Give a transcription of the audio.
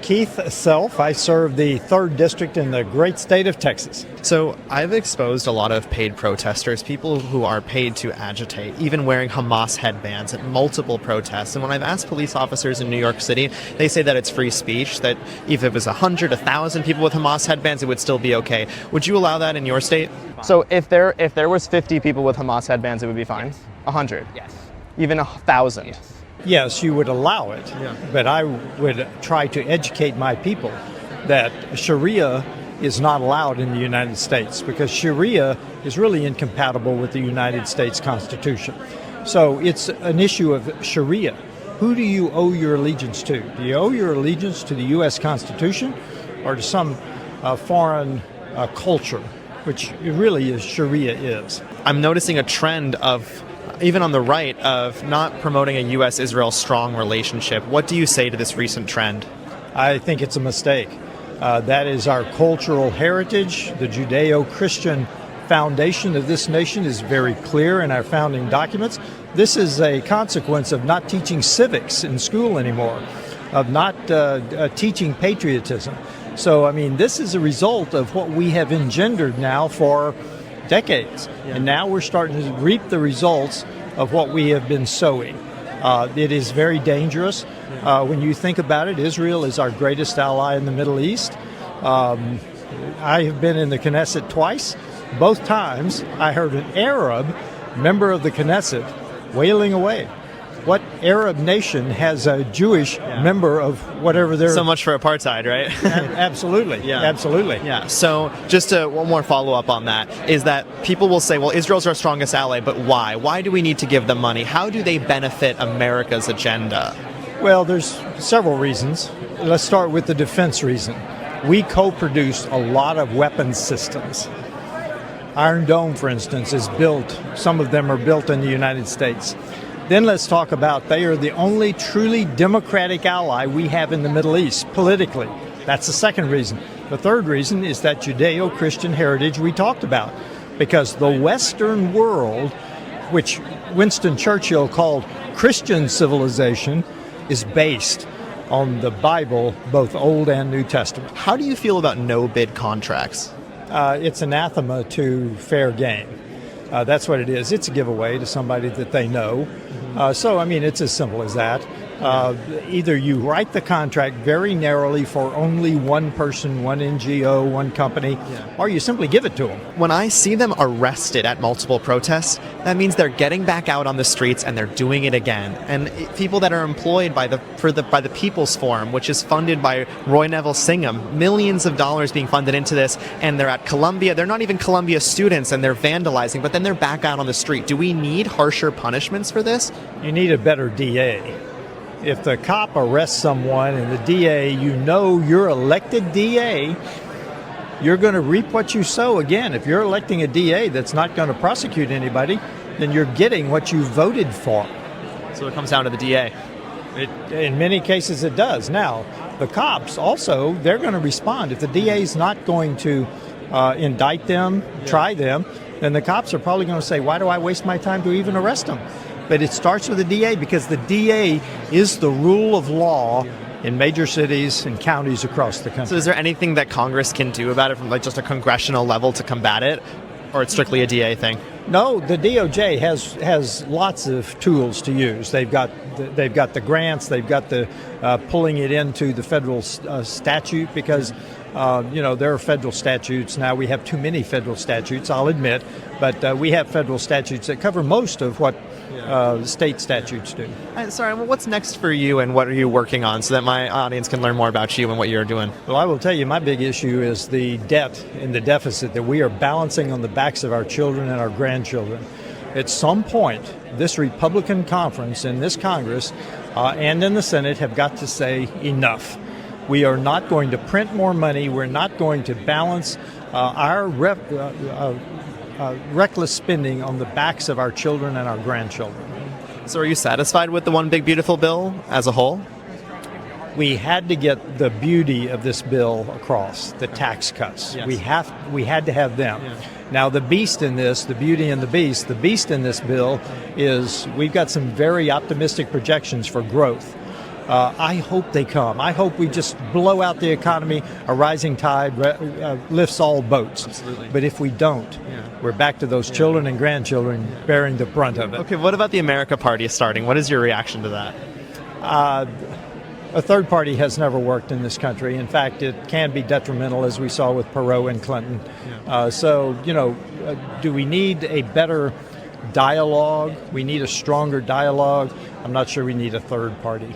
Keith Self. I serve the 3rd District in the great state of Texas. So I've exposed a lot of paid protesters, people who are paid to agitate, even wearing Hamas headbands at multiple protests. And when I've asked police officers in New York City, they say that it's free speech, that if it was 100, 1,000 people with Hamas headbands, it would still be okay. Would you allow that in your state? So if there was 50 people with Hamas headbands, it would be fine? Yes. 100? Yes. Even 1,000? Yes. Yes, you would allow it, but I would try to educate my people that Sharia is not allowed in the United States because Sharia is really incompatible with the United States Constitution. So it's an issue of Sharia. Who do you owe your allegiance to? Do you owe your allegiance to the U.S. Constitution or to some foreign culture, which it really is Sharia is? I'm noticing a trend of, even on the right, of not promoting a U.S.-Israel strong relationship. What do you say to this recent trend? I think it's a mistake. That is our cultural heritage. The Judeo-Christian foundation of this nation is very clear in our founding documents. This is a consequence of not teaching civics in school anymore, of not teaching patriotism. So, I mean, this is a result of what we have engendered now for decades. And now we're starting to reap the results of what we have been sowing. It is very dangerous. When you think about it, Israel is our greatest ally in the Middle East. I have been in the Knesset twice. Both times I heard an Arab member of the Knesset wailing away. What Arab nation has a Jewish member of whatever they're... So much for apartheid, right? Absolutely. Absolutely. Yeah. So just one more follow-up on that is that people will say, well, Israel's our strongest ally, but why? Why do we need to give them money? How do they benefit America's agenda? Well, there's several reasons. Let's start with the defense reason. We co-produce a lot of weapons systems. Iron Dome, for instance, is built. Some of them are built in the United States. Then let's talk about they are the only truly democratic ally we have in the Middle East politically. That's the second reason. The third reason is that Judeo-Christian heritage we talked about, because the Western world, which Winston Churchill called Christian civilization, is based on the Bible, both Old and New Testament. How do you feel about no-bid contracts? It's anathema to fair game. That's what it is. It's a giveaway to somebody that they know. So, I mean, it's as simple as that. Either you write the contract very narrowly for only one person, one NGO, one company, or you simply give it to them. When I see them arrested at multiple protests, that means they're getting back out on the streets and they're doing it again. And people that are employed by the People's Forum, which is funded by Roy Neville Singham, millions of dollars being funded into this, and they're at Columbia. They're not even Columbia students, and they're vandalizing, but then they're back out on the street. Do we need harsher punishments for this? You need a better DA. If the cop arrests someone and the DA, you know your elected DA, you're going to reap what you sow. Again, if you're electing a DA that's not going to prosecute anybody, then you're getting what you voted for. So it comes down to the DA. In many cases it does. Now, the cops also, they're going to respond. If the DA is not going to indict them, try them, then the cops are probably going to say, why do I waste my time to even arrest them? But it starts with the DA because the DA is the rule of law in major cities and counties across the country. So is there anything that Congress can do about it from like just a congressional level to combat it? Or it's strictly a DA thing? No, the DOJ has lots of tools to use. They've got the grants, they've got the pulling it into the federal statute because there are federal statutes. Now we have too many federal statutes, I'll admit, but we have federal statutes that cover most of what state statutes do. Sorry, well, what's next for you and what are you working on so that my audience can learn more about you and what you're doing? Well, I will tell you, my big issue is the debt and the deficit that we are balancing on the backs of our children and our grandchildren. At some point, this Republican conference in this Congress and in the Senate have got to say enough. We are not going to print more money. We're not going to balance our reckless spending on the backs of our children and our grandchildren. So are you satisfied with the One Big Beautiful Bill as a whole? We had to get the beauty of this bill across, the tax cuts. Yes. We had to have them. Yeah. Now the beast in this, the beauty and the beast in this bill is we've got some very optimistic projections for growth. I hope they come. I hope we just blow out the economy. A rising tide lifts all boats. Absolutely. But if we don't, we're back to those children and grandchildren bearing the brunt of it. Okay, what about the America Party starting? What is your reaction to that? A third party has never worked in this country. In fact, it can be detrimental, as we saw with Perot and Clinton. Do we need a better dialogue? We need a stronger dialogue. I'm not sure we need a third party.